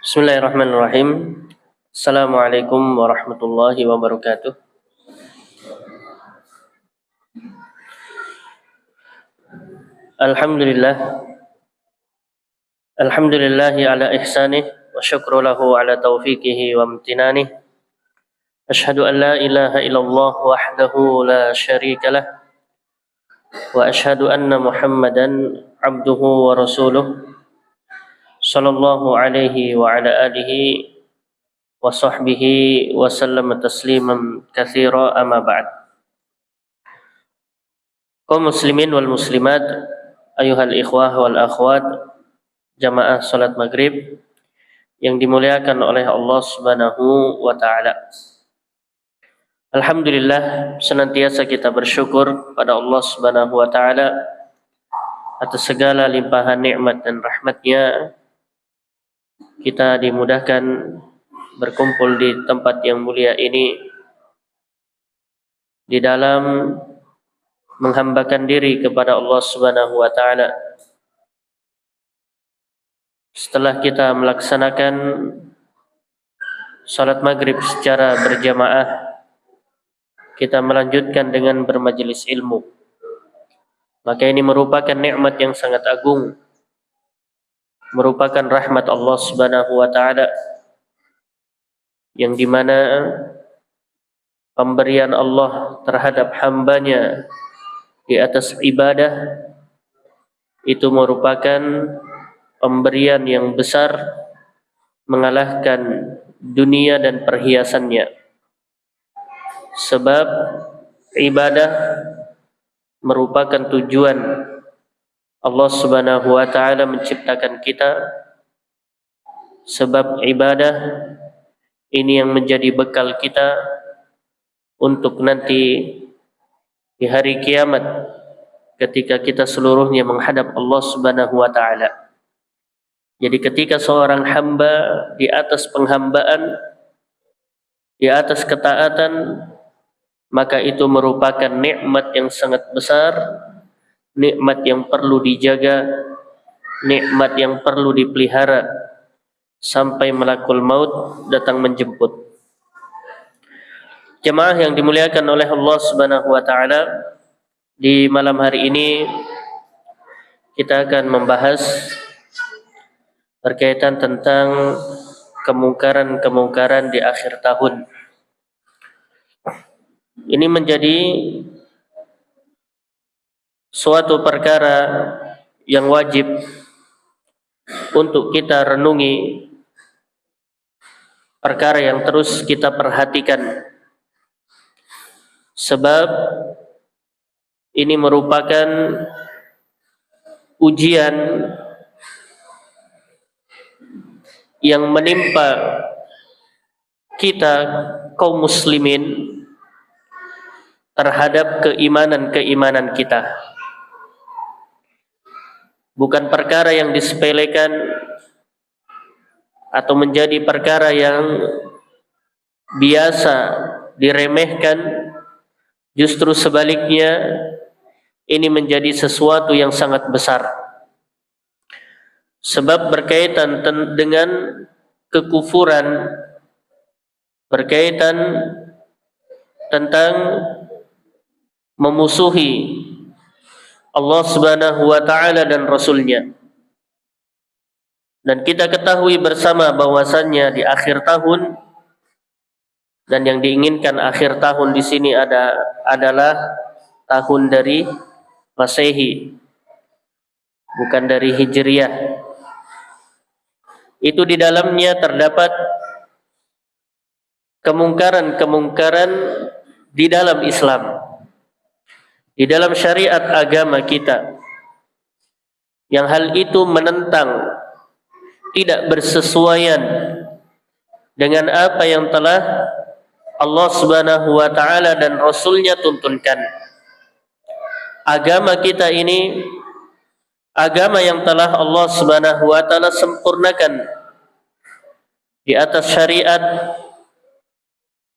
Bismillahirrahmanirrahim. Assalamualaikum warahmatullahi wabarakatuh. Alhamdulillah. Alhamdulillahi ala ihsanih wa syukru lahu ala taufiqihi wa amtinanih. Ashhadu an la ilaha illallah wahdahu la syarika lah. Wa ashhadu anna Muhammadan abduhu wa rasuluh. Sallallahu alaihi wa ala alihi wa sahbihi wa sallama tasliman katsira amma ba'd. Kaum muslimin wal muslimat, ayuhal ikhwah wal akhwat, jamaah salat maghrib yang dimuliakan oleh Allah Subhanahu wa taala. Alhamdulillah, senantiasa kita bersyukur pada Allah Subhanahu wa taala atas segala limpahan nikmat dan rahmat-Nya. Kita dimudahkan berkumpul di tempat yang mulia ini di dalam menghambakan diri kepada Allah Subhanahu wa taala. Setelah kita melaksanakan salat maghrib secara berjamaah, kita melanjutkan dengan bermajelis ilmu. Maka ini merupakan nikmat yang sangat agung, merupakan rahmat Allah Subhanahu wa taala, yang dimana pemberian Allah terhadap hambanya di atas ibadah itu merupakan pemberian yang besar, mengalahkan dunia dan perhiasannya. Sebab ibadah merupakan tujuan Allah Subhanahu wa taala menciptakan kita. Sebab ibadah ini yang menjadi bekal kita untuk nanti di hari kiamat ketika kita seluruhnya menghadap Allah Subhanahu wa taala. Jadi ketika seorang hamba di atas penghambaan, di atas ketaatan, maka itu merupakan nikmat yang sangat besar, nikmat yang perlu dijaga, nikmat yang perlu dipelihara sampai malakul maut datang menjemput. Jemaah yang dimuliakan oleh Allah Subhanahu wa taala, di malam hari ini kita akan membahas berkaitan tentang kemungkaran-kemungkaran di akhir tahun. Ini menjadi suatu perkara yang wajib untuk kita renungi, perkara yang terus kita perhatikan, sebab ini merupakan ujian yang menimpa kita kaum muslimin terhadap keimanan kita. Bukan perkara yang disepelekan atau menjadi perkara yang biasa diremehkan, justru sebaliknya ini menjadi sesuatu yang sangat besar. Sebab berkaitan dengan kekufuran, berkaitan tentang memusuhi Allah Subhanahu wa taala dan Rasulnya. Dan kita ketahui bersama bahwasannya di akhir tahun, dan yang diinginkan akhir tahun di sini adalah tahun dari Masehi, bukan dari Hijriah. Itu di dalamnya terdapat kemungkaran-kemungkaran di dalam Islam, di dalam syariat agama kita, yang hal itu menentang, tidak bersesuaian dengan apa yang telah Allah Subhanahu wa taala dan Rasulnya tuntunkan. Agama kita ini agama yang telah Allah Subhanahu wa taala sempurnakan di atas syariat,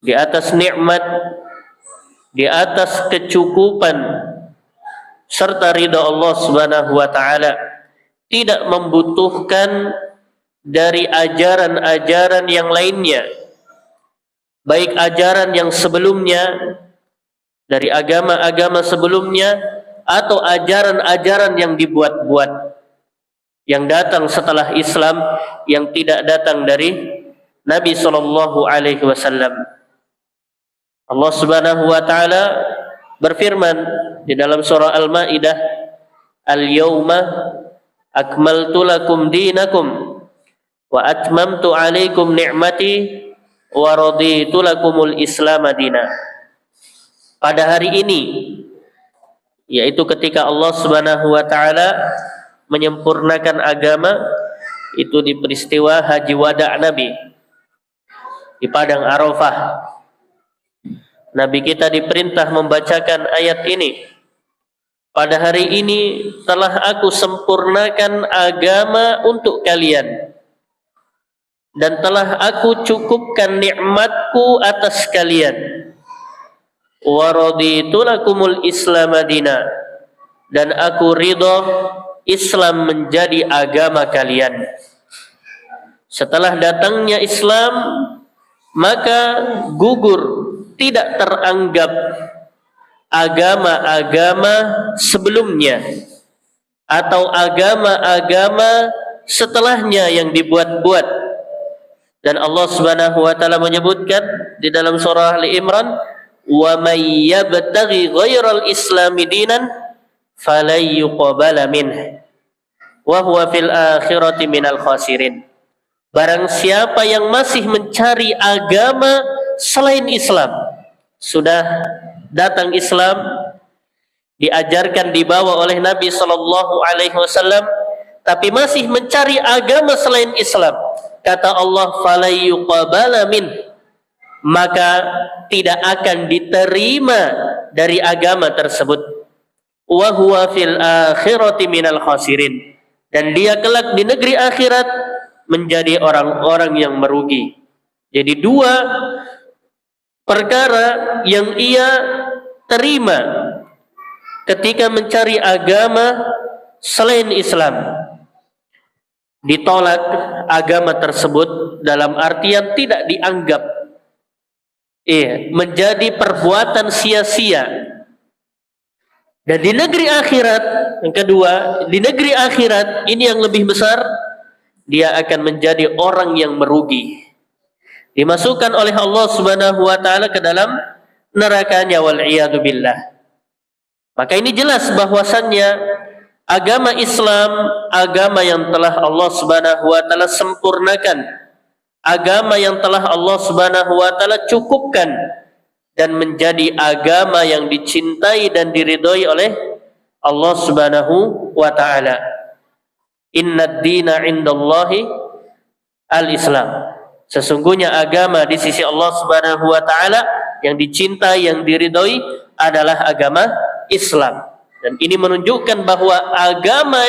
di atas nikmat, di atas kecukupan serta ridha Allah Subhanahu wa taala, tidak membutuhkan dari ajaran-ajaran yang lainnya, baik ajaran yang sebelumnya dari agama-agama sebelumnya atau ajaran-ajaran yang dibuat-buat yang datang setelah Islam, yang tidak datang dari Nabi sallallahu alaihi wasallam. Allah Subhanahu wa taala berfirman di dalam surah Al-Maidah, "Al-yauma akmaltu lakum dinakum wa atmamtu alaikum ni'mati wa raditu lakumul Islam madina." Pada hari ini, yaitu ketika Allah Subhanahu wa taala menyempurnakan agama, itu di peristiwa Haji Wada' Nabi di padang Arafah. Nabi kita diperintah membacakan ayat ini. Pada hari ini telah aku sempurnakan agama untuk kalian, dan telah aku cukupkan nikmatku atas kalian. Wa raditu lakumul Islam madina, dan aku ridha Islam menjadi agama kalian. Setelah datangnya Islam, maka gugur, tidak teranggap agama-agama sebelumnya atau agama-agama setelahnya yang dibuat-buat. Dan Allah Subhanahu wa taala menyebutkan di dalam surah Ali Imran, "Wa may yabtaghi ghairal islami dinan falan yuqbala minhu wa huwa fil akhirati minal khasirin." Barang siapa yang masih mencari agama selain Islam, sudah datang Islam, diajarkan, dibawa oleh Nabi sallallahu alaihi wasallam, tapi masih mencari agama selain Islam, kata Allah, "Falai yuqbala min", maka tidak akan diterima dari agama tersebut. Wa huwa fil akhirati minal khasirin, dan dia kelak di negeri akhirat menjadi orang-orang yang merugi. Jadi dua perkara yang ia terima ketika mencari agama selain Islam. Ditolak agama tersebut dalam artian tidak dianggap menjadi perbuatan sia-sia. Dan di negeri akhirat, yang kedua, di negeri akhirat ini yang lebih besar, dia akan menjadi orang yang merugi. Dimasukkan oleh Allah Subhanahu wa taala ke dalam nerakanya, wal iyadu billah. Maka ini jelas bahwasannya agama Islam, agama yang telah Allah Subhanahu wa taala sempurnakan, agama yang telah Allah Subhanahu wa taala cukupkan, dan menjadi agama yang dicintai dan diridhoi oleh Allah Subhanahu wa taala. Innad dina 'indallahi al-Islam. Sesungguhnya agama di sisi Allah Subhanahu wa taala yang dicintai, yang diridhoi adalah agama Islam. Dan ini menunjukkan bahwa agama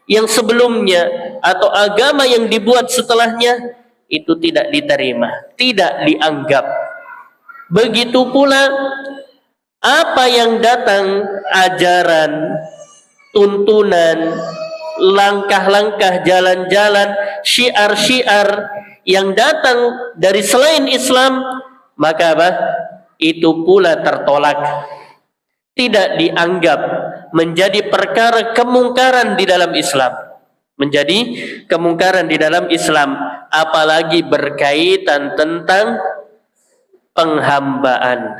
yang sebelumnya atau agama yang dibuat setelahnya itu tidak diterima, tidak dianggap. Begitu pula apa yang datang, ajaran, tuntunan, langkah-langkah, jalan-jalan, syiar-syiar yang datang dari selain Islam, maka apa? Itu pula tertolak, tidak dianggap, menjadi perkara kemungkaran di dalam Islam. Menjadi kemungkaran di dalam Islam, apalagi berkaitan tentang penghambaan,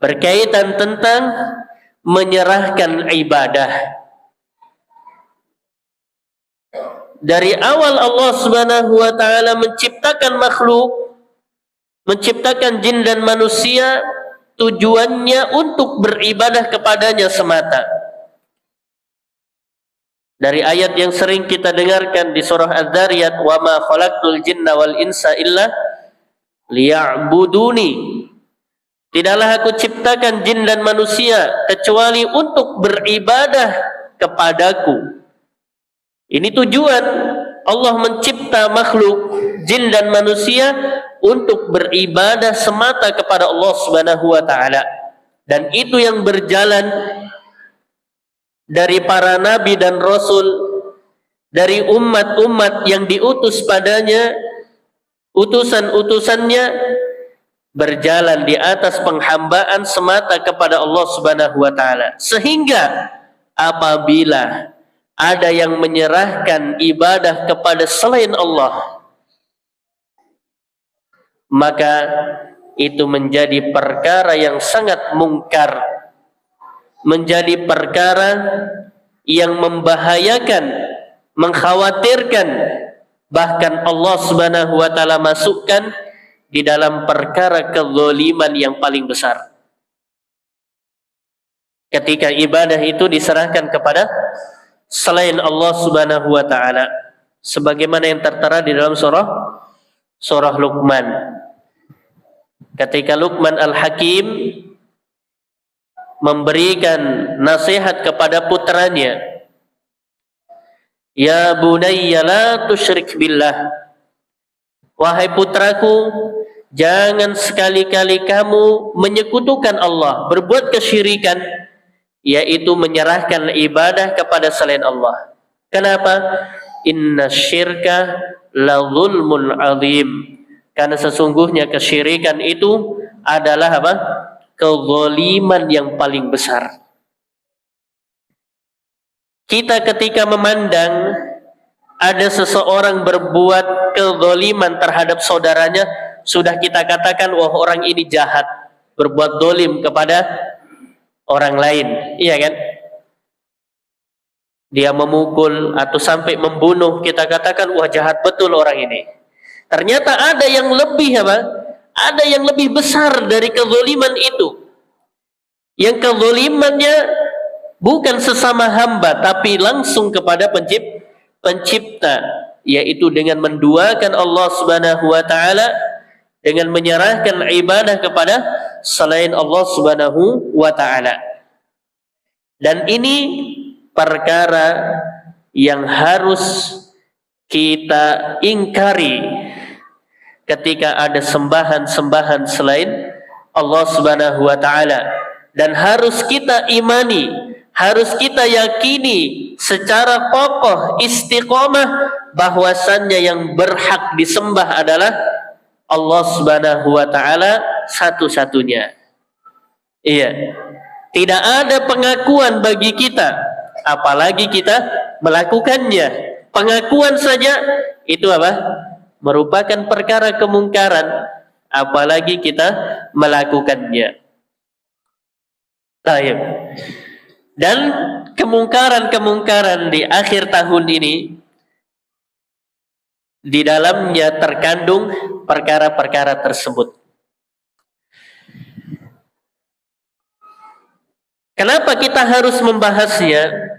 berkaitan tentang menyerahkan ibadah. Dari awal Allah Subhanahu wa taala menciptakan makhluk, menciptakan jin dan manusia, tujuannya untuk beribadah kepadanya semata. Dari ayat yang sering kita dengarkan di surah Az-Zariyat, wa ma khalaqtul jinna wal insa illa liya'buduni. Tidaklah aku ciptakan jin dan manusia kecuali untuk beribadah kepadaku. Ini tujuan Allah mencipta makhluk jin dan manusia untuk beribadah semata kepada Allah Subhanahu wa taala. Dan itu yang berjalan dari para nabi dan rasul, dari umat-umat yang diutus padanya, utusan-utusannya berjalan di atas penghambaan semata kepada Allah Subhanahu wa taala. Sehingga apabila ada yang menyerahkan ibadah kepada selain Allah, maka itu menjadi perkara yang sangat mungkar, menjadi perkara yang membahayakan, mengkhawatirkan, bahkan Allah Subhanahu wa taala masukkan di dalam perkara kezaliman yang paling besar. Ketika ibadah itu diserahkan kepada selain Allah Subhanahu wa taala, sebagaimana yang tertera di dalam surah Luqman. Ketika Luqman Al-Hakim memberikan nasihat kepada putranya, ya bunayya la tusyrik billah, wahai putraku, jangan sekali-kali kamu menyekutukan Allah, berbuat kesyirikan, yaitu menyerahkan ibadah kepada selain Allah. Kenapa? Inna syirka la zulmun azim. Karena sesungguhnya kesyirikan itu adalah apa? Kezaliman yang paling besar. Kita ketika memandang ada seseorang berbuat kezaliman terhadap saudaranya, sudah kita katakan, wah orang ini jahat, berbuat zalim kepada orang lain, iya kan? Dia memukul atau sampai membunuh, kita katakan, wah jahat betul orang ini. Ternyata ada yang lebih apa? Ada yang lebih besar dari kezaliman itu. Yang kezalimannya bukan sesama hamba, tapi langsung kepada pencipta, yaitu dengan menduakan Allah Subhanahu wa taala, dengan menyerahkan ibadah kepada selain Allah Subhanahu wa taala. Dan ini perkara yang harus kita ingkari, ketika ada sembahan-sembahan selain Allah Subhanahu wa taala, dan harus kita imani, harus kita yakini secara kokoh istiqomah bahwasannya yang berhak disembah adalah Allah Subhanahu wa taala satu-satunya. Iya. Tidak ada pengakuan bagi kita apalagi kita melakukannya. Pengakuan saja itu apa? Merupakan perkara kemungkaran, apalagi kita melakukannya. Baik. Dan kemungkaran-kemungkaran di akhir tahun ini, di dalamnya terkandung perkara-perkara tersebut. Kenapa kita harus membahasnya?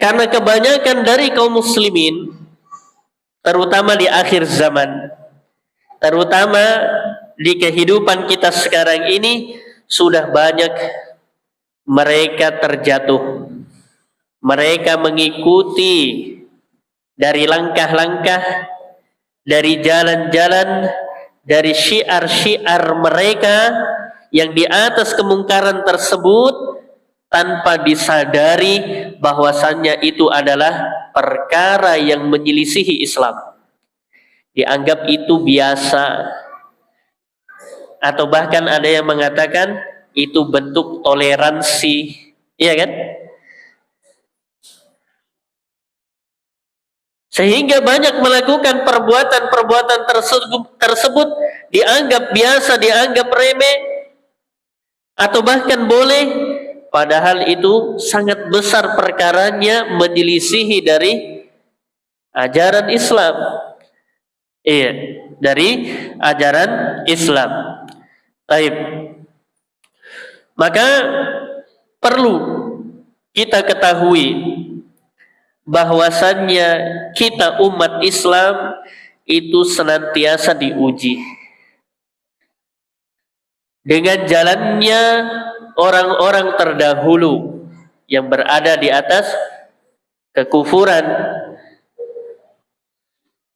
Karena kebanyakan dari kaum muslimin, terutama di akhir zaman, terutama di kehidupan kita sekarang ini, sudah banyak mereka terjatuh. Mereka mengikuti dari langkah-langkah, dari jalan-jalan, dari syiar-syiar mereka yang di atas kemungkaran tersebut, tanpa disadari bahwasannya itu adalah perkara yang menyelisihi Islam. Dianggap itu biasa, atau bahkan ada yang mengatakan itu bentuk toleransi, iya kan? Sehingga banyak melakukan perbuatan-perbuatan tersebut dianggap biasa, dianggap remeh, atau bahkan boleh, padahal itu sangat besar perkaranya menyelisihi dari ajaran Islam. Iya, dari ajaran Islam. Baik. Maka perlu kita ketahui bahwasannya kita umat Islam itu senantiasa diuji dengan jalannya orang-orang terdahulu yang berada di atas kekufuran.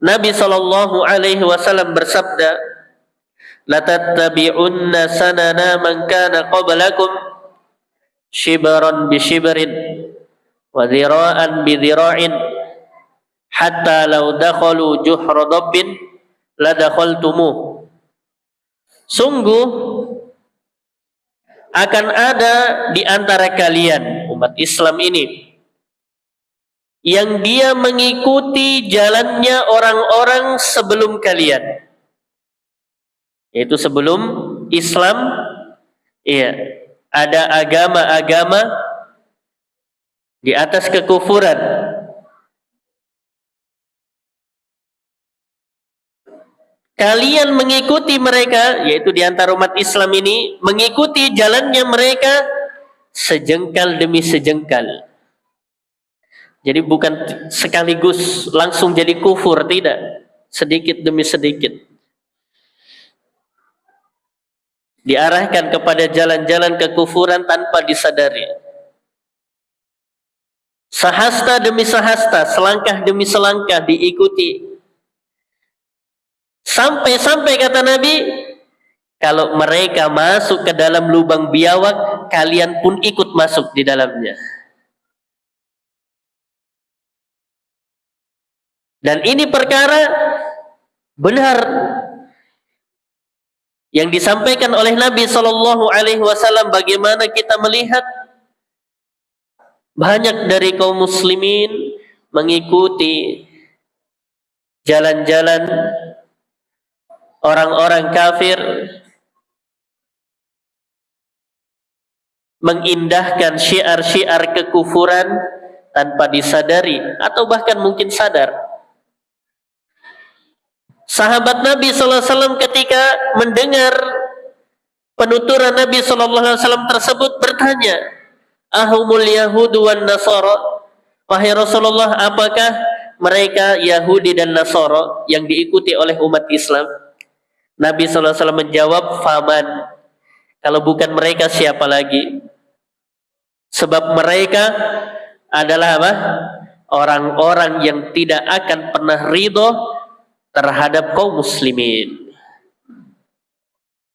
Nabi sallallahu alaihi wasallam bersabda, "La tattabi'unna sanana man kana qablakum shibran bi shibrin wa dhira'an bi dhira'in hatta law dakhalu juhra dabbin la dakhaltumuh." Sungguh akan ada di antara kalian umat Islam ini yang dia mengikuti jalannya orang-orang sebelum kalian, yaitu sebelum Islam. Iya, ada agama-agama di atas kekufuran. Kalian mengikuti mereka, yaitu di antara umat Islam ini, mengikuti jalannya mereka sejengkal demi sejengkal. Jadi bukan sekaligus langsung jadi kufur, tidak. Sedikit demi sedikit diarahkan kepada jalan-jalan kekufuran tanpa disadari. Sahasta demi sahasta, selangkah demi selangkah diikuti. Sampai-sampai kata Nabi, kalau mereka masuk ke dalam lubang biawak, kalian pun ikut masuk di dalamnya. Dan ini perkara benar yang disampaikan oleh Nabi sallallahu alaihi wasallam. Bagaimana kita melihat banyak dari kaum muslimin mengikuti jalan-jalan orang-orang kafir, mengindahkan syiar-syiar kekufuran tanpa disadari, atau bahkan mungkin sadar. Sahabat Nabi SAW ketika mendengar penuturan Nabi SAW tersebut bertanya, "Ahumul Yahudu wan Nasara?" Wahai Rasulullah, apakah mereka Yahudi dan Nasara yang diikuti oleh umat Islam? Nabi SAW menjawab, "Faman." Kalau bukan mereka, siapa lagi? Sebab mereka adalah apa? Orang-orang yang tidak akan pernah ridho terhadap kaum muslimin.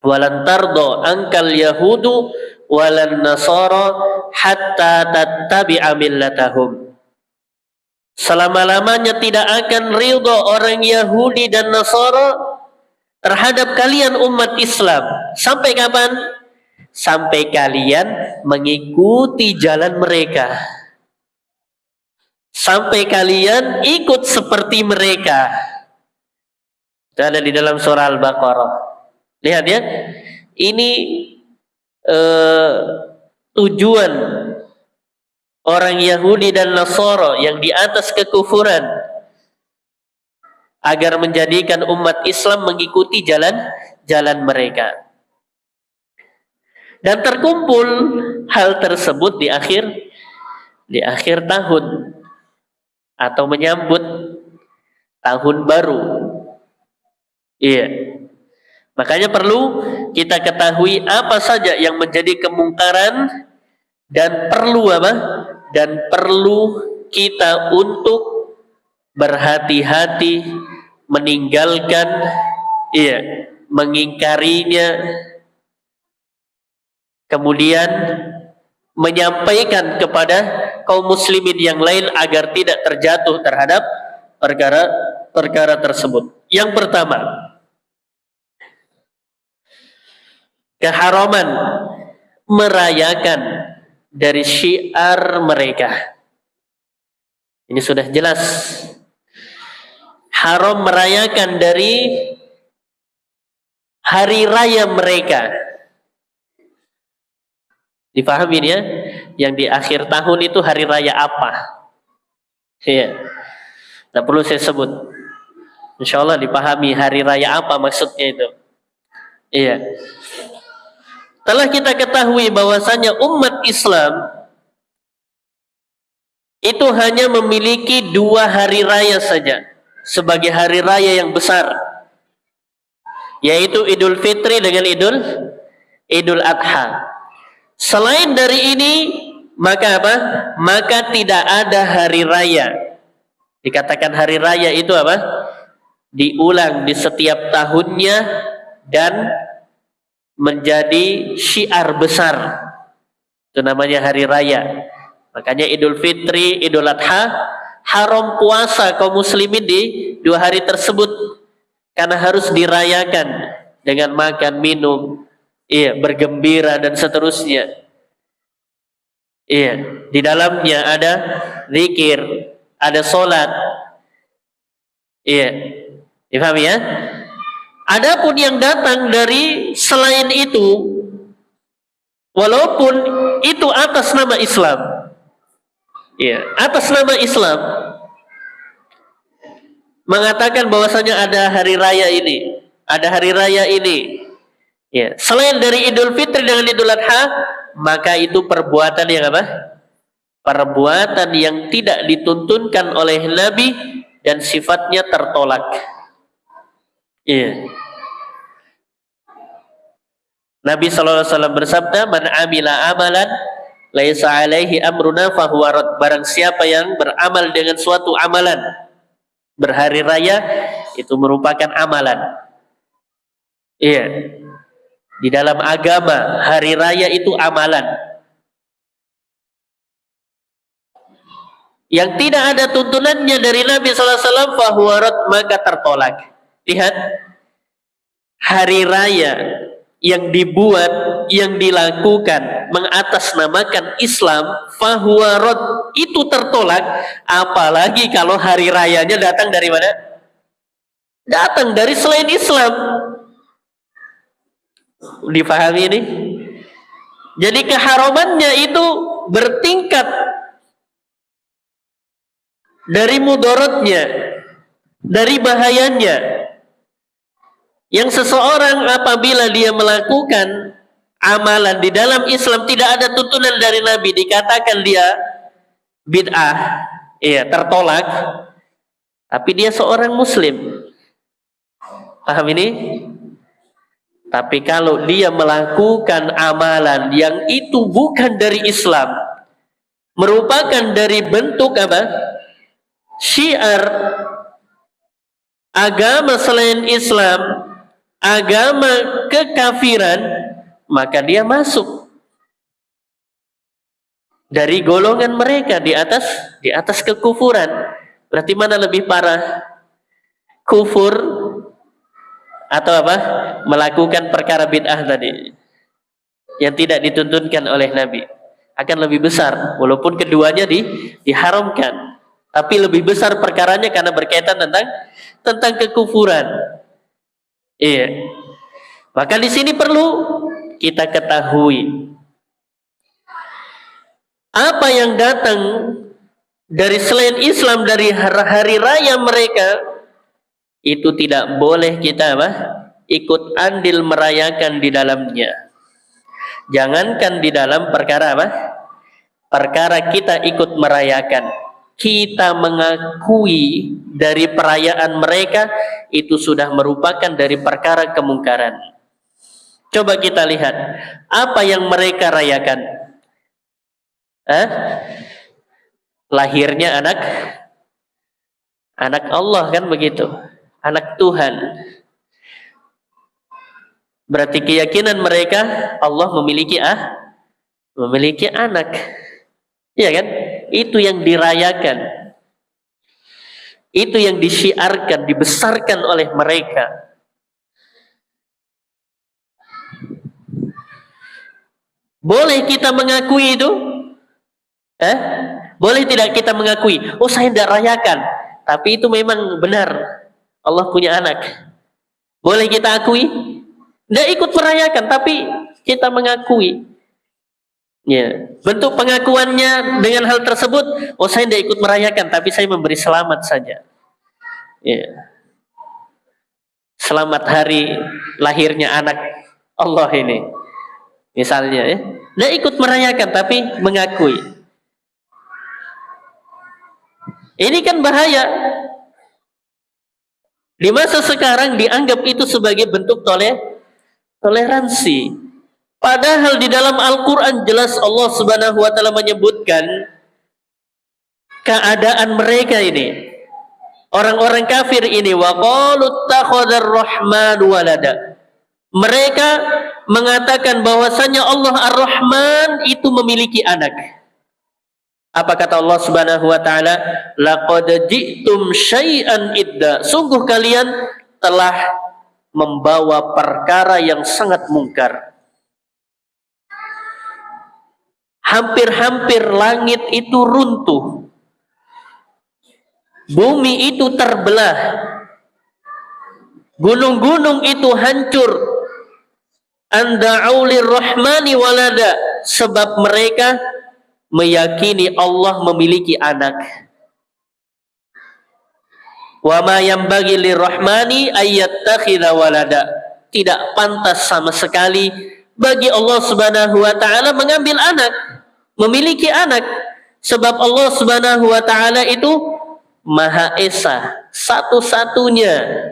Walan tardo angkal yahudu walan nasara hatta tattabi'a millatahum. Selama-lamanya tidak akan ridho orang Yahudi dan Nasara terhadap kalian umat Islam. Sampai kapan? Sampai kalian mengikuti jalan mereka. Sampai kalian ikut seperti mereka. Itu ada di dalam surah Al-Baqarah. Lihat ya. Ini tujuan orang Yahudi dan Nasara yang di atas kekufuran agar menjadikan umat Islam mengikuti jalan mereka. Dan terkumpul hal tersebut di akhir tahun atau menyambut tahun baru. Iya. Makanya perlu kita ketahui apa saja yang menjadi kemungkaran dan perlu apa? Dan perlu kita untuk berhati-hati meninggalkan, mengingkarinya, kemudian menyampaikan kepada kaum muslimin yang lain agar tidak terjatuh terhadap perkara tersebut. Yang pertama, keharaman merayakan dari syiar mereka. Ini sudah jelas. Haram merayakan dari hari raya mereka. Dipahami ya? Yang di akhir tahun itu hari raya apa? Iya. Tidak perlu saya sebut. Insya Allah dipahami hari raya apa maksudnya itu. Iya. Telah kita ketahui bahwasanya umat Islam itu hanya memiliki 2 hari raya saja sebagai hari raya yang besar, yaitu Idul Fitri dengan Idul Adha. Selain dari ini, maka apa? Maka tidak ada hari raya. Dikatakan hari raya itu apa? Diulang di setiap tahunnya dan menjadi syiar besar. Itu namanya hari raya. Makanya Idul Fitri, Idul Adha, haram puasa kaum muslimin di 2 hari tersebut karena harus dirayakan dengan makan, minum, bergembira dan seterusnya. Di dalamnya ada zikir, ada sholat. Dipahami ya? Adapun yang datang dari selain itu, walaupun itu atas nama Islam, atas nama Islam, mengatakan bahwasanya ada hari raya ini, ada hari raya ini, selain dari Idul Fitri dengan Idul Adha, maka itu perbuatan yang apa? Perbuatan yang tidak dituntunkan oleh Nabi dan sifatnya tertolak. Nabi SAW bersabda, "Man amila amalan laisa alaihi amruna fahuwa rad." Barang siapa yang beramal dengan suatu amalan berhari raya, itu merupakan amalan. Di dalam agama hari raya itu amalan. Yang tidak ada tuntunannya dari Nabi SAW, fahuwa rad, maka tertolak. Lihat, hari raya yang dibuat, yang dilakukan mengatasnamakan Islam, fahuwa rad, itu tertolak. Apalagi kalau hari rayanya datang dari mana? Datang dari selain Islam. Dipahami ini? Jadi keharamannya itu bertingkat dari mudaratnya, dari bahayanya. Yang seseorang apabila dia melakukan amalan di dalam Islam tidak ada tuntunan dari Nabi, dikatakan dia bid'ah, tertolak, tapi dia seorang muslim. Paham ini? Tapi kalau dia melakukan amalan yang itu bukan dari Islam, merupakan dari bentuk apa? Syiar, agama selain Islam, agama kekafiran, maka dia masuk dari golongan mereka di atas kekufuran. Berarti mana lebih parah? Kufur atau apa? Melakukan perkara bid'ah tadi yang tidak dituntunkan oleh Nabi. Akan lebih besar walaupun keduanya diharamkan. Tapi lebih besar perkaranya karena berkaitan tentang kekufuran. Iya. Maka di sini perlu kita ketahui apa yang datang dari selain Islam, dari hari raya mereka, itu tidak boleh kita ikut andil merayakan di dalamnya. Jangankan di dalam perkara perkara kita ikut merayakan, kita mengakui dari perayaan mereka itu sudah merupakan dari perkara kemungkaran. Coba kita lihat apa yang mereka rayakan. Lahirnya anak Allah, kan begitu, anak Tuhan. Berarti keyakinan mereka Allah memiliki anak. Iya kan? Itu yang dirayakan. Itu yang disyiarkan, dibesarkan oleh mereka. Boleh kita mengakui itu? Boleh tidak kita mengakui? Oh, saya tidak rayakan, tapi itu memang benar Allah punya anak. Boleh kita akui? Tidak ikut merayakan, tapi kita mengakui. Ya, bentuk pengakuannya dengan hal tersebut, oh saya tidak ikut merayakan, tapi saya memberi selamat saja. Ya. Selamat hari lahirnya anak Allah ini, misalnya ya. Tidak ikut merayakan, tapi mengakui. Ini kan bahaya. Di masa sekarang dianggap itu sebagai bentuk toleransi. Padahal di dalam Al-Quran jelas Allah Subhanahu wa Ta'ala menyebutkan keadaan mereka ini, orang-orang kafir ini, wa qalu ittakhadar rahmanu walada. Mereka mengatakan bahwasanya Allah Ar-Rahman itu memiliki anak. Apa kata Allah Subhanahu wa Ta'ala? Laqad ji'tum syai'an idda. Sungguh kalian telah membawa perkara yang sangat mungkar. Hampir-hampir langit itu runtuh, bumi itu terbelah, gunung-gunung itu hancur. Anda'u lirrahmani walada, sebab mereka meyakini Allah memiliki anak. Wa ma yanbaghi lirrahmani ayyattakhidha walada. Tidak pantas sama sekali bagi Allah Subhanahu wa Ta'ala mengambil anak, memiliki anak, sebab Allah Subhanahu wa Ta'ala itu Maha Esa, satu-satunya.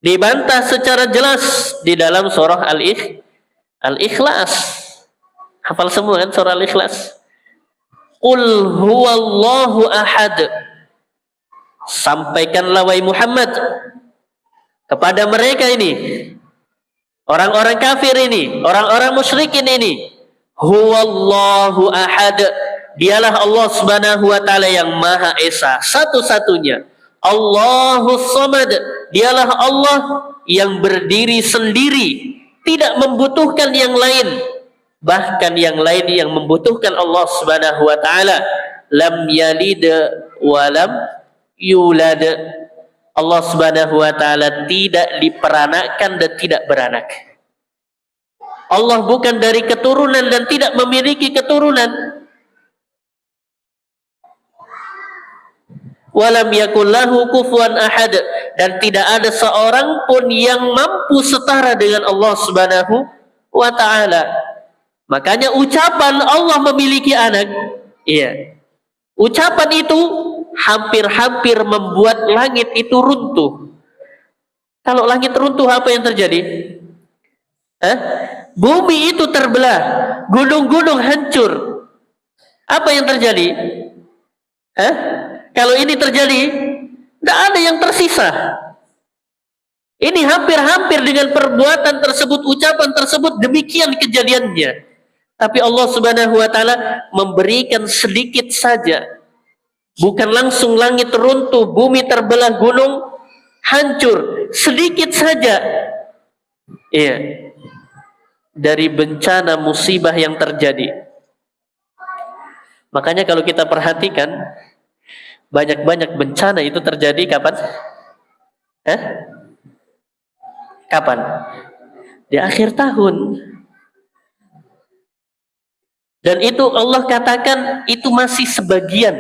Dibantah secara jelas di dalam surah Al-Ikhlas. Hafal semua kan surah Al-Ikhlas? Qul huwallahu ahad. Sampaikanlah wahai Muhammad kepada mereka ini, orang-orang kafir ini, orang-orang musyrikin ini, huwallahu ahad. Dialah Allah Subhanahu wa Ta'ala yang Maha Esa, satu-satunya. Allahus Samad, dialah Allah yang berdiri sendiri, tidak membutuhkan yang lain. Bahkan yang lain yang membutuhkan Allah Subhanahu wa Ta'ala. Lam yalid wa lam yulad. Allah Subhanahu wa Ta'ala tidak diperanakkan dan tidak beranak. Allah bukan dari keturunan dan tidak memiliki keturunan. Walam yakul lahu kufuwan ahad, dan tidak ada seorang pun yang mampu setara dengan Allah Subhanahu wa Ta'ala. Makanya ucapan Allah memiliki anak, iya, ucapan itu hampir-hampir membuat langit itu runtuh. Kalau langit runtuh, apa yang terjadi? Bumi itu terbelah, gunung-gunung hancur. Apa yang terjadi? Kalau ini terjadi, Tidak ada yang tersisa. Ini hampir-hampir dengan perbuatan tersebut, ucapan tersebut, demikian kejadiannya. Tapi Allah Subhanahu wa taala memberikan sedikit saja. Bukan langsung langit runtuh, bumi terbelah, gunung hancur, sedikit saja. Iya. Dari bencana musibah yang terjadi. Makanya kalau kita perhatikan, banyak-banyak bencana itu terjadi kapan? Kapan? Di akhir tahun. Dan itu Allah katakan itu masih sebagian,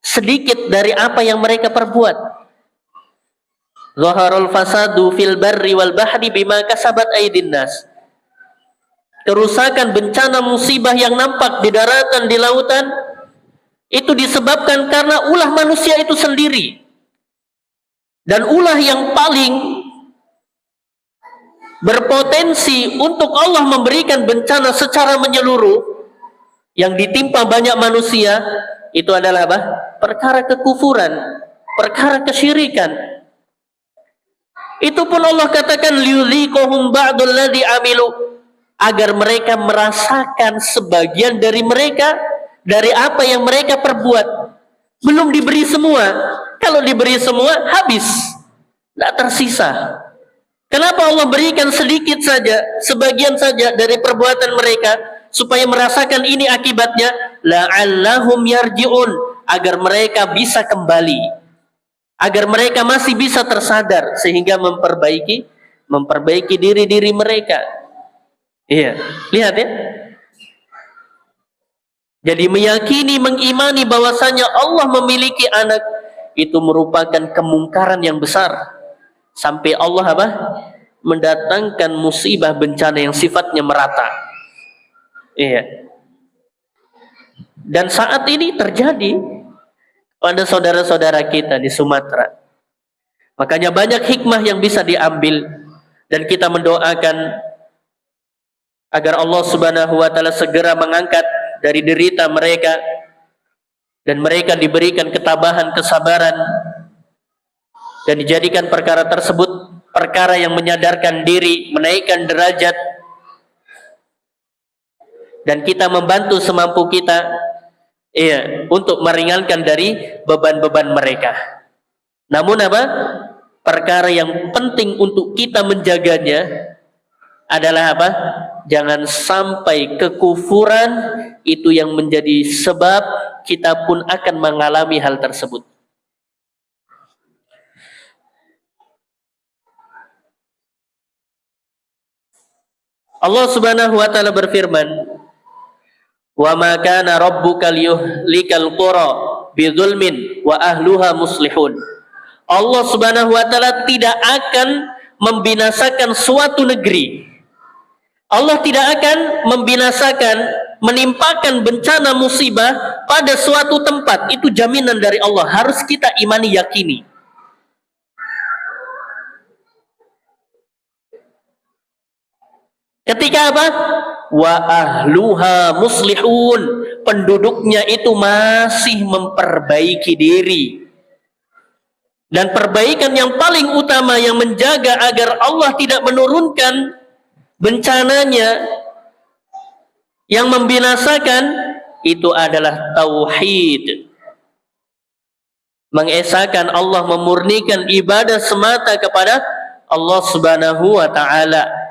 sedikit dari apa yang mereka perbuat. Zaharul fasadu fil barri wal bahri bima kasabat aydin nas. Kerusakan, bencana, musibah yang nampak di daratan, di lautan, itu disebabkan karena ulah manusia itu sendiri. Dan ulah yang paling berpotensi untuk Allah memberikan bencana secara menyeluruh yang ditimpa banyak manusia, itu adalah apa? Perkara kekufuran, perkara kesyirikan. Itu pun Allah katakan liyudhiqahum ba'dal ladzi amilu, agar mereka merasakan sebagian dari mereka, dari apa yang mereka perbuat. Belum diberi semua. Kalau diberi semua, habis, tidak tersisa. Kenapa Allah berikan sedikit saja, sebagian saja dari perbuatan mereka, supaya merasakan ini akibatnya? La'allahum yarji'un, agar mereka bisa kembali, agar mereka masih bisa tersadar, sehingga memperbaiki diri-diri mereka. Iya, lihat ya. Jadi meyakini, mengimani bahwasanya Allah memiliki anak, itu merupakan kemungkaran yang besar. Sampai Allah apa? Mendatangkan musibah, bencana yang sifatnya merata. Iya. Dan saat ini terjadi pada saudara-saudara kita di Sumatera. Makanya banyak hikmah yang bisa diambil, dan kita mendoakan agar Allah Subhanahu wa taala segera mengangkat dari derita mereka, dan mereka diberikan ketabahan, kesabaran, dan dijadikan perkara tersebut perkara yang menyadarkan diri, menaikkan derajat, dan kita membantu semampu kita untuk meringankan dari beban-beban mereka. Namun apa? Perkara yang penting untuk kita menjaganya adalah apa? Jangan sampai kekufuran itu yang menjadi sebab kita pun akan mengalami hal tersebut. Allah Subhanahu wa taala berfirman, "Wa ma kana rabbuka liyuhlikal qura bidzulmin wa ahluha muslihun." Allah Subhanahu wa taala tidak akan membinasakan suatu negeri. Allah tidak akan membinasakan, menimpakan bencana musibah pada suatu tempat. Itu jaminan dari Allah, harus kita imani, yakini. Ketika apa? Wa ahluha muslihun, penduduknya itu masih memperbaiki diri. Dan perbaikan yang paling utama yang menjaga agar Allah tidak menurunkan bencananya yang membinasakan, itu adalah tauhid. Mengesahkan Allah, memurnikan ibadah semata kepada Allah Subhanahu wa taala.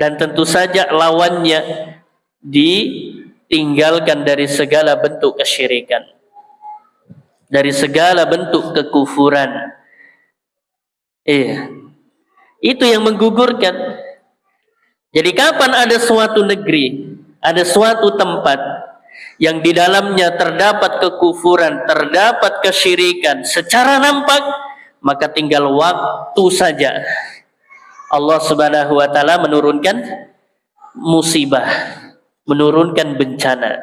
Dan tentu saja lawannya ditinggalkan dari segala bentuk kesyirikan, dari segala bentuk kekufuran. Itu yang menggugurkan. Jadi kapan ada suatu negeri, ada suatu tempat yang di dalamnya terdapat kekufuran, terdapat kesyirikan secara nampak, maka tinggal waktu saja Allah Subhanahu wa taala menurunkan musibah, menurunkan bencana.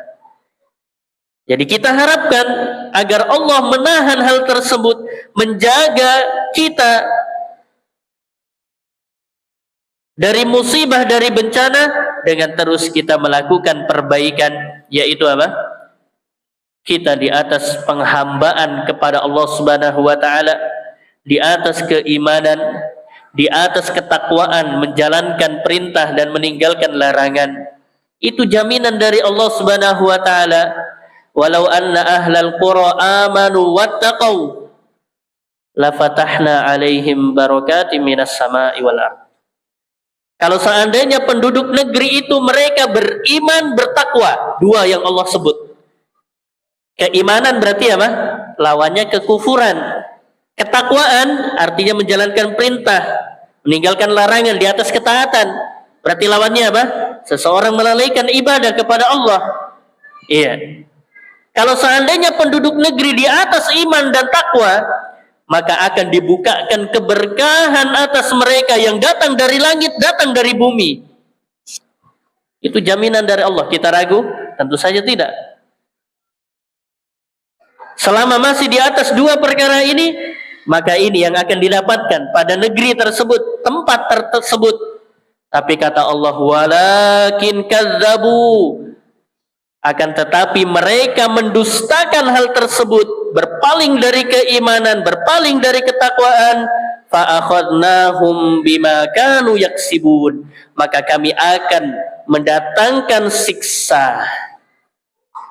Jadi kita harapkan agar Allah menahan hal tersebut, menjaga kita dari musibah, dari bencana, dengan terus kita melakukan perbaikan, yaitu apa? kita di atas penghambaan kepada Allah Subhanahu wa taala, di atas keimanan, di atas ketakwaan, menjalankan perintah dan meninggalkan larangan. Itu jaminan dari Allah Subhanahu wa taala. Walau anna ahlal qura amanu wattaqau lafatahna alaihim barakatim minas sama'i wal ardh. Kalau seandainya penduduk negeri itu mereka beriman, bertakwa, dua yang Allah sebut. Keimanan berarti apa? Lawannya kekufuran. Ketakwaan artinya menjalankan perintah, meninggalkan larangan di atas ketaatan. Berarti lawannya apa? Seseorang melalaikan ibadah kepada Allah. Iya. Kalau seandainya penduduk negeri di atas iman dan takwa, maka akan dibukakan keberkahan atas mereka yang datang dari langit, datang dari bumi. Itu jaminan dari Allah. Kita ragu? Tentu saja tidak. Selama masih di atas dua perkara ini, maka ini yang akan didapatkan pada negeri tersebut, tempat tersebut. Tapi kata Allah, walakin kadzabu, akan tetapi mereka mendustakan hal tersebut, berpaling dari keimanan, berpaling dari ketakwaan. Fa akhadnahum bima kanu yaksibun, maka kami akan mendatangkan siksa,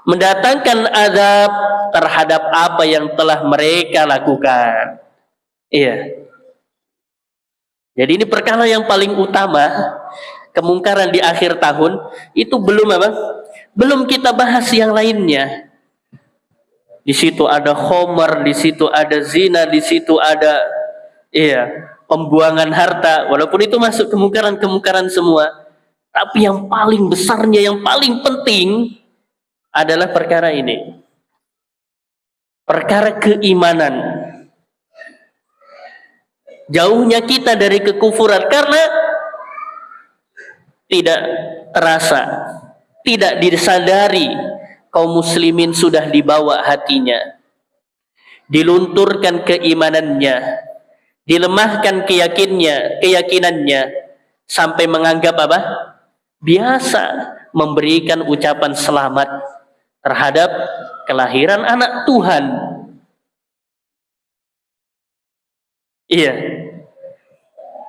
mendatangkan azab terhadap apa yang telah mereka lakukan. Iya. Jadi ini perkara yang paling utama, kemungkaran di akhir tahun itu belum apa? Belum kita bahas yang lainnya. Di situ ada khomer, di situ ada zina, di situ ada pembuangan harta. Walaupun itu masuk kemungkaran-kemungkaran semua, tapi yang paling besarnya, yang paling penting adalah perkara ini. Perkara keimanan. Jauhnya kita dari kekufuran karena tidak terasa, tidak disadari kaum muslimin sudah dibawa hatinya, dilunturkan keimanannya, dilemahkan keyakinannya, sampai menganggap apa? Biasa memberikan ucapan selamat terhadap kelahiran anak Tuhan. Iya.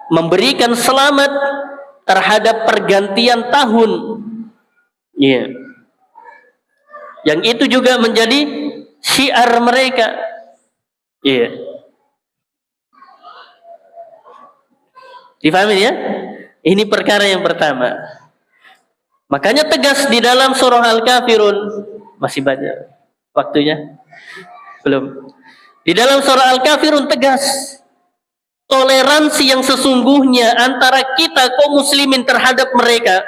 Memberikan selamat terhadap pergantian tahun. Iya. Yang itu juga menjadi syiar mereka. Iya. Difahami ya? Ini perkara yang pertama. Makanya tegas di dalam surah Al-Kafirun. Masih banyak waktunya? Belum. Di dalam surah Al-Kafirun tegas. Toleransi yang sesungguhnya antara kita kaum muslimin terhadap mereka.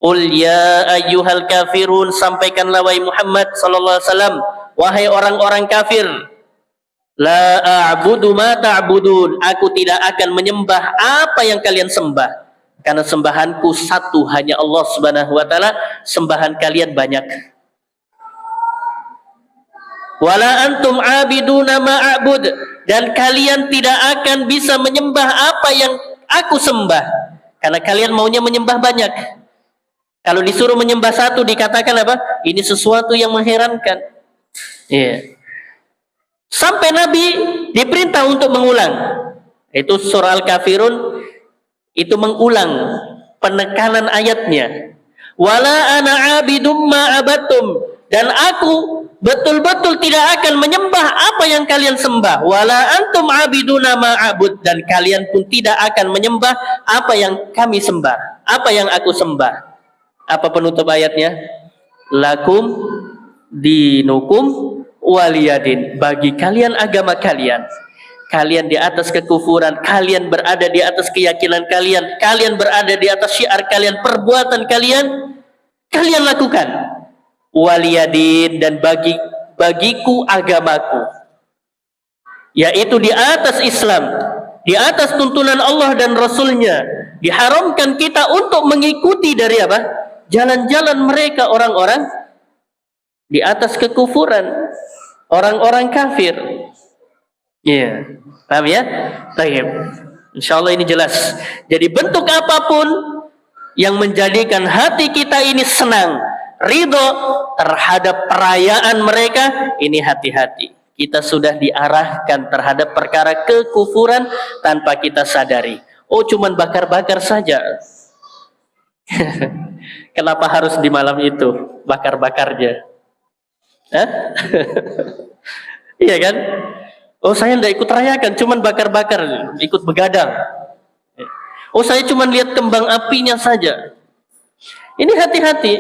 Qul ya ayyuhal kafirun, sampaikanlah wahai Muhammad sallallahu alaihi wasallam, wahai orang-orang kafir, la a'budu ma ta'budun, aku tidak akan menyembah apa yang kalian sembah, karena sembahanku satu, hanya Allah Subhanahu wa taala, sembahan kalian banyak. Wala antum abiduna ma a'bud, dan kalian tidak akan bisa menyembah apa yang aku sembah, karena kalian maunya menyembah banyak. Kalau disuruh menyembah satu dikatakan apa? Ini sesuatu yang mengherankan. Iya. Sampai Nabi diperintah untuk mengulang. Itu surah Al-Kafirun itu mengulang penekanan ayatnya. Wala ana abidum ma abattum, dan aku betul-betul tidak akan menyembah apa yang kalian sembah. Wala antum abiduna ma'abud, dan kalian pun tidak akan menyembah apa yang kami sembah, apa yang aku sembah. Apa penutup ayatnya? Lakum dinukum waliyadin, bagi kalian agama kalian. Kalian di atas kekufuran, kalian berada di atas keyakinan kalian, kalian berada di atas syiar kalian, perbuatan kalian lakukan. Waliyadin, dan bagiku agamaku, yaitu di atas Islam, di atas tuntunan Allah dan Rasulnya. Diharamkan kita untuk mengikuti dari apa? Jalan-jalan mereka, orang-orang di atas kekufuran, orang-orang kafir. Iya, paham ya? Baik. Insyaallah ini jelas. Jadi bentuk apapun yang menjadikan hati kita ini senang, ridho terhadap perayaan mereka, ini hati-hati. Kita sudah diarahkan terhadap perkara kekufuran tanpa kita sadari. Oh, cuman bakar-bakar saja. Kenapa harus di malam itu bakar-bakarnya? Hah? Iya kan? Oh, saya tidak ikut rayakan, cuman bakar-bakar, ikut begadang. Oh, saya cuma lihat kembang apinya saja. Ini hati-hati.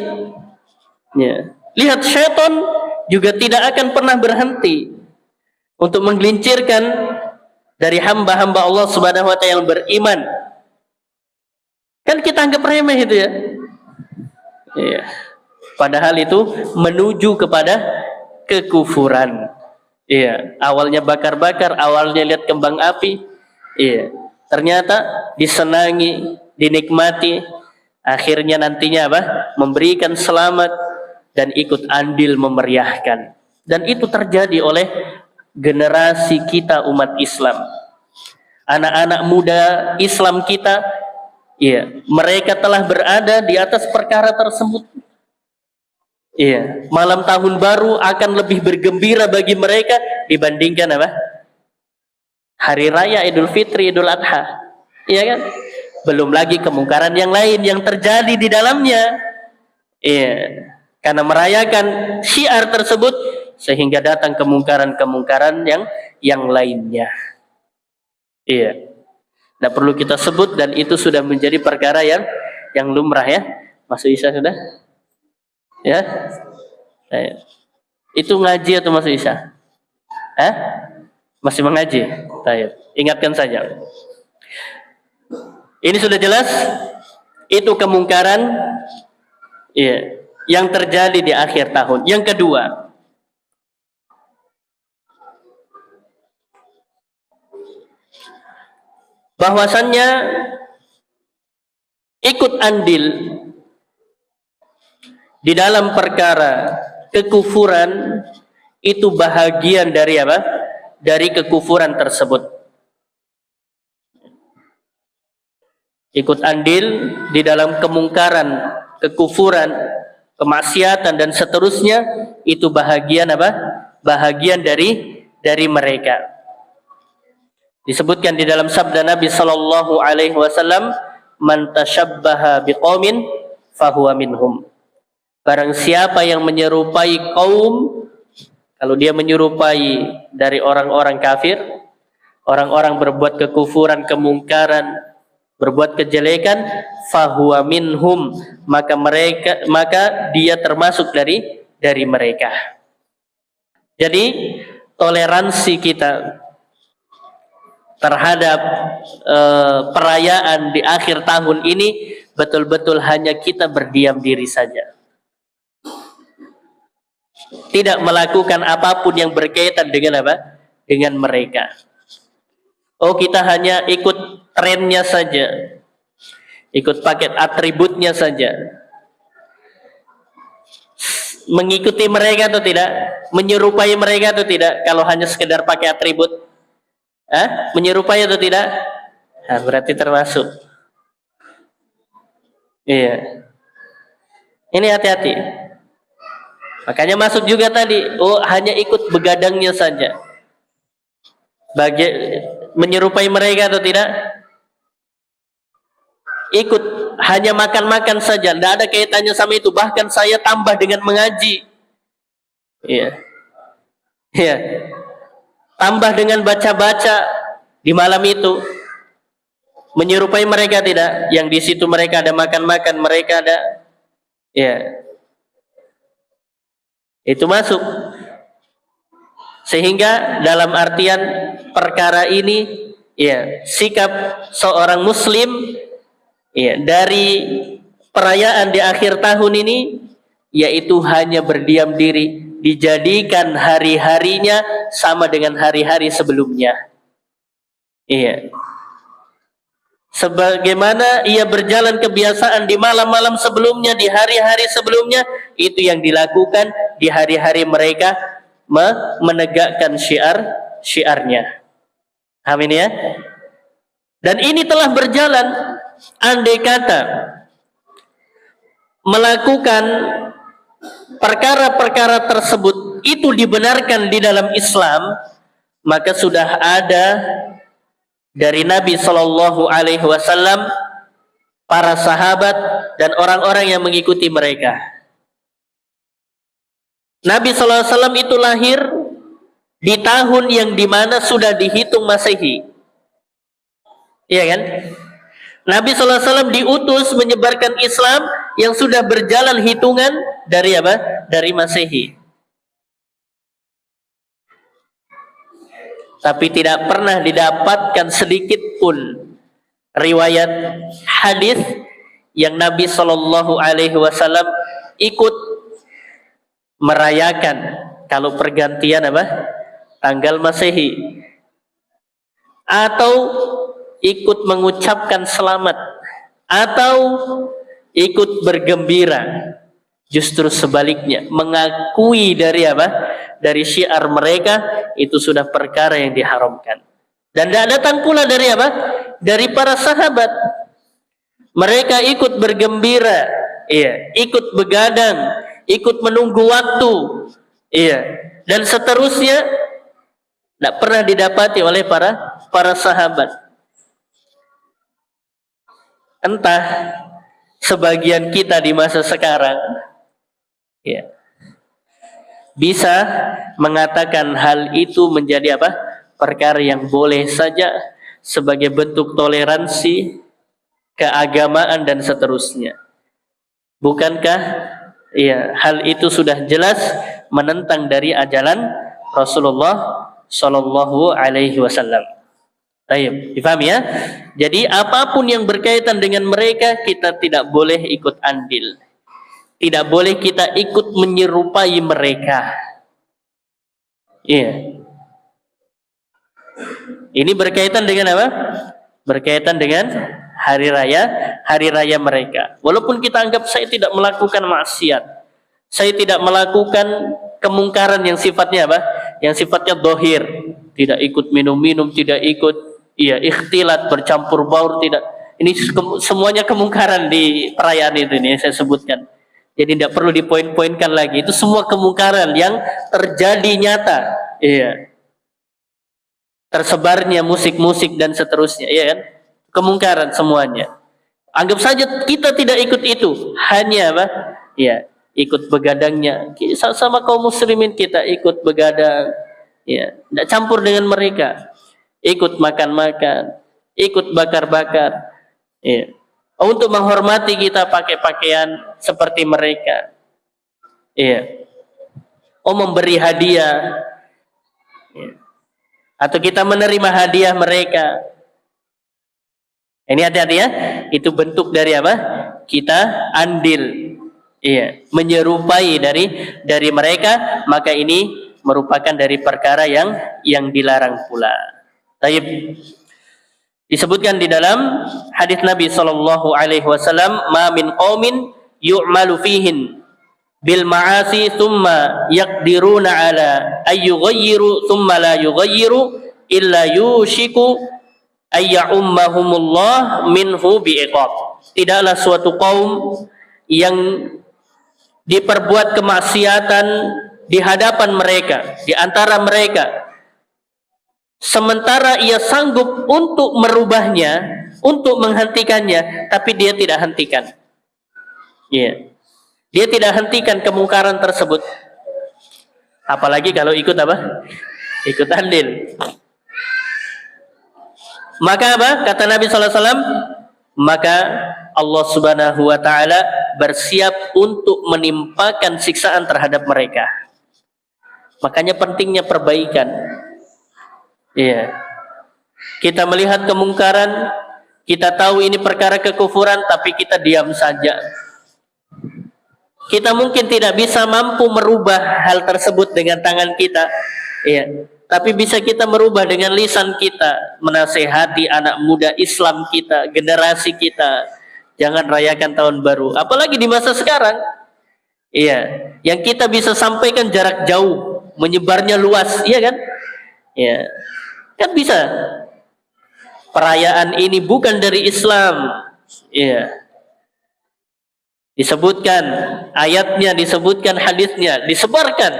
Ya. Lihat, syaitan juga tidak akan pernah berhenti untuk menggelincirkan dari hamba-hamba Allah Subhanahu wa taala yang beriman. Kan kita anggap remeh itu ya. Iya. Padahal itu menuju kepada kekufuran. Iya, awalnya bakar-bakar, awalnya lihat kembang api. Iya. Ternyata disenangi, dinikmati, akhirnya nantinya apa? Memberikan selamat dan ikut andil memeriahkan. Dan itu terjadi oleh generasi kita umat Islam. Anak-anak muda Islam kita, iya, mereka telah berada di atas perkara tersebut. Iya, malam tahun baru akan lebih bergembira bagi mereka dibandingkan apa? Hari raya Idul Fitri, Idul Adha. Iya kan? Belum lagi kemungkaran yang lain yang terjadi di dalamnya. Iya, karena merayakan syiar tersebut sehingga datang kemungkaran-kemungkaran yang lainnya. Iya. Tidak perlu kita sebut dan itu sudah menjadi perkara yang lumrah ya. Masuk Isya sudah? Ya. Itu ngaji atau masuk Isya? Masih mengaji? Baik. Ingatkan saja. Ini sudah jelas. Itu kemungkaran ya, yang terjadi di akhir tahun. Yang kedua, bahwasannya ikut andil di dalam perkara kekufuran itu bahagian dari apa? Dari kekufuran tersebut. Ikut andil di dalam kemungkaran, kekufuran, kemaksiatan dan seterusnya itu bahagian apa? Bahagian dari mereka. Disebutkan di dalam sabda Nabi sallallahu alaihi wasallam, "Man tashabbaha biqaumin fahuwa minhum." Barang siapa yang menyerupai kaum, kalau dia menyerupai dari orang-orang kafir, orang-orang berbuat kekufuran, kemungkaran, berbuat kejelekan, fahuwa minhum, maka dia termasuk dari mereka. Jadi toleransi kita terhadap perayaan di akhir tahun ini betul-betul hanya kita berdiam diri saja. Tidak melakukan apapun yang berkaitan dengan apa? Dengan mereka. Oh, kita hanya ikut trennya saja. Ikut paket atributnya saja. Mengikuti mereka atau tidak? Menyerupai mereka atau tidak? Kalau hanya sekedar pakai atribut. Menyerupai atau tidak? Nah, berarti termasuk. Iya. Ini hati-hati. Makanya masuk juga tadi, hanya ikut begadangnya saja. Menyerupai mereka atau tidak? Ikut, hanya makan-makan saja, tidak ada kaitannya sama itu. Bahkan saya tambah dengan mengaji. Iya. Iya. Tambah dengan baca-baca di malam itu. Menyerupai mereka tidak? Yang di situ mereka ada makan-makan, mereka ada, ya. Itu masuk. Sehingga dalam artian perkara ini, ya, sikap seorang muslim, ya, dari perayaan di akhir tahun ini, yaitu hanya berdiam diri, dijadikan hari-harinya sama dengan hari-hari sebelumnya. Iya. Sebagaimana ia berjalan kebiasaan di malam-malam sebelumnya, di hari-hari sebelumnya, itu yang dilakukan di hari-hari mereka menegakkan syiarnya. Amin ya. Dan ini telah berjalan, andai kata melakukan perkara-perkara tersebut itu dibenarkan di dalam Islam, maka sudah ada dari Nabi Shallallahu Alaihi Wasallam, para sahabat dan orang-orang yang mengikuti mereka. Nabi Shallallahu Alaihi Wasallam itu lahir di tahun yang dimana sudah dihitung Masehi, iya kan? Nabi Shallallahu Alaihi Wasallam diutus menyebarkan Islam yang sudah berjalan hitungan dari apa? Dari Masehi. Tapi tidak pernah didapatkan sedikit pun riwayat hadis yang Nabi Shallallahu Alaihi Wasallam ikut merayakan kalau pergantian apa? Tanggal Masehi, atau ikut mengucapkan selamat, atau ikut bergembira. Justru sebaliknya, mengakui dari apa? Dari syiar mereka, itu sudah perkara yang diharamkan. Dan tidak datang pula dari apa? Dari para sahabat. Mereka ikut bergembira, iya, ikut begadang, ikut menunggu waktu, iya, dan seterusnya, tidak pernah didapati oleh para sahabat. Entah sebagian kita di masa sekarang, ya, bisa mengatakan hal itu menjadi apa? Perkara yang boleh saja sebagai bentuk toleransi, keagamaan dan seterusnya. Bukankah ya, hal itu sudah jelas menentang dari ajaran Rasulullah Shallallahu Alaihi Wasallam. Baik, difahami ya? Jadi apapun yang berkaitan dengan mereka, kita tidak boleh ikut andil. Tidak boleh kita ikut menyerupai mereka. Iya. Ini berkaitan dengan apa? Berkaitan dengan hari raya mereka. Walaupun kita anggap saya tidak melakukan maksiat, saya tidak melakukan kemungkaran yang sifatnya apa? Yang sifatnya dohir, tidak ikut minum-minum, tidak ikut ikhtilat, bercampur baur, tidak. Ini semuanya kemungkaran di perayaan itu ini saya sebutkan. Jadi tidak perlu dipoin-poinkan lagi. Itu semua kemungkaran yang terjadi nyata. Iya. Tersebarnya musik-musik dan seterusnya, iya kan? Kemungkaran semuanya. Anggap saja kita tidak ikut itu, hanya apa? Ya, ikut begadangnya. Sama kaum muslimin kita ikut begadang, ya, tidak campur dengan mereka. Ikut makan-makan, ikut bakar-bakar, ya. Untuk menghormati kita pakai pakaian seperti mereka, ya. Memberi hadiah, ya. Atau kita menerima hadiah mereka. Ini hati-hati ya. Itu bentuk dari apa? Kita andil, iya, menyerupai dari mereka, maka ini merupakan dari perkara yang dilarang pula. Baik. Disebutkan di dalam hadis Nabi sallallahu alaihi wasallam, "Ma min qaumin yu'malu fihin bil ma'asi thumma yaqdiruna ala ay yughayyiru thumma la yughayyiru illa yushiku ay ya'ummahumullah minhu bi'iqab." Tidaklah suatu kaum yang diperbuat kemaksiatan di hadapan mereka, di antara mereka, sementara ia sanggup untuk merubahnya, untuk menghentikannya, tapi dia tidak hentikan. Iya. Dia tidak hentikan kemungkaran tersebut. Apalagi kalau ikut apa? Ikut andil. Maka apa? Kata Nabi sallallahu alaihi wasallam, maka Allah Subhanahu wa taala bersiap untuk menimpakan siksaan terhadap mereka. Makanya pentingnya perbaikan. Iya. Kita melihat kemungkaran, kita tahu ini perkara kekufuran, tapi kita diam saja. Kita mungkin tidak bisa mampu merubah hal tersebut dengan tangan kita, iya. Tapi bisa kita merubah dengan lisan kita, menasehati anak muda Islam kita, generasi kita, jangan rayakan tahun baru. Apalagi di masa sekarang, iya. Yang kita bisa sampaikan jarak jauh, menyebarnya luas, iya kan? Iya. Kan bisa. Perayaan ini bukan dari Islam. Iya. disebutkan ayatnya, disebutkan hadisnya, disebarkan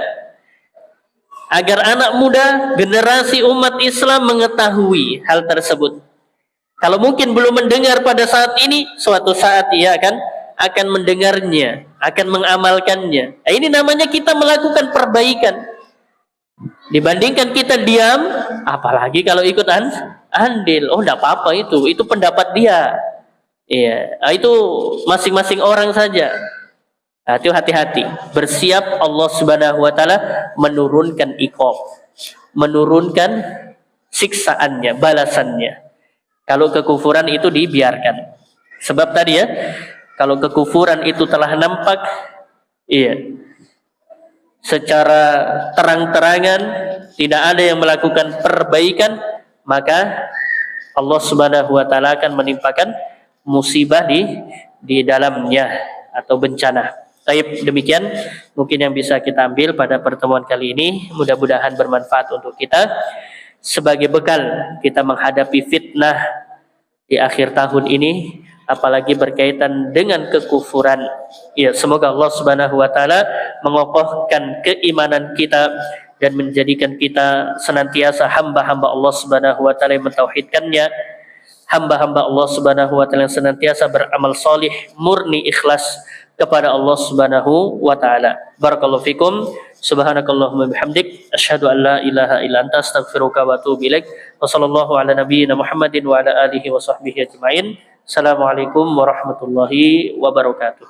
agar anak muda, generasi umat Islam mengetahui hal tersebut. Kalau mungkin belum mendengar pada saat ini, suatu saat ia akan mendengarnya, akan mengamalkannya. Nah, ini namanya kita melakukan perbaikan. Dibandingkan kita diam, apalagi kalau ikut andil. Oh, enggak apa-apa itu pendapat dia. Iya, itu masing-masing orang saja. Hati-hati, bersiap Allah Subhanahu wa taala menurunkan iqab, menurunkan siksaannya, balasannya. Kalau kekufuran itu dibiarkan. Sebab tadi ya, kalau kekufuran itu telah nampak, iya, secara terang-terangan, tidak ada yang melakukan perbaikan, maka Allah Subhanahu wa taala akan menimpakan musibah di dalamnya atau bencana. Baik, demikian mungkin yang bisa kita ambil pada pertemuan kali ini. Mudah-mudahan bermanfaat untuk kita sebagai bekal kita menghadapi fitnah di akhir tahun ini, apalagi berkaitan dengan kekufuran. Ya, semoga Allah Subhanahu wa taala mengokohkan keimanan kita dan menjadikan kita senantiasa hamba-hamba Allah Subhanahu wa taala yang mentauhidkannya, hamba-hamba Allah Subhanahu wa taala yang senantiasa beramal salih, murni ikhlas kepada Allah Subhanahu wa taala. Barakallahu fikum. Subhanakallahumma bihamdik asyhadu an la ilaha illa anta astaghfiruka wa atubu ilaik. Wa sallallahu ala nabiyyina Muhammadin wa ala alihi wa sahbihi ajmain. Assalamualaikum warahmatullahi wabarakatuh.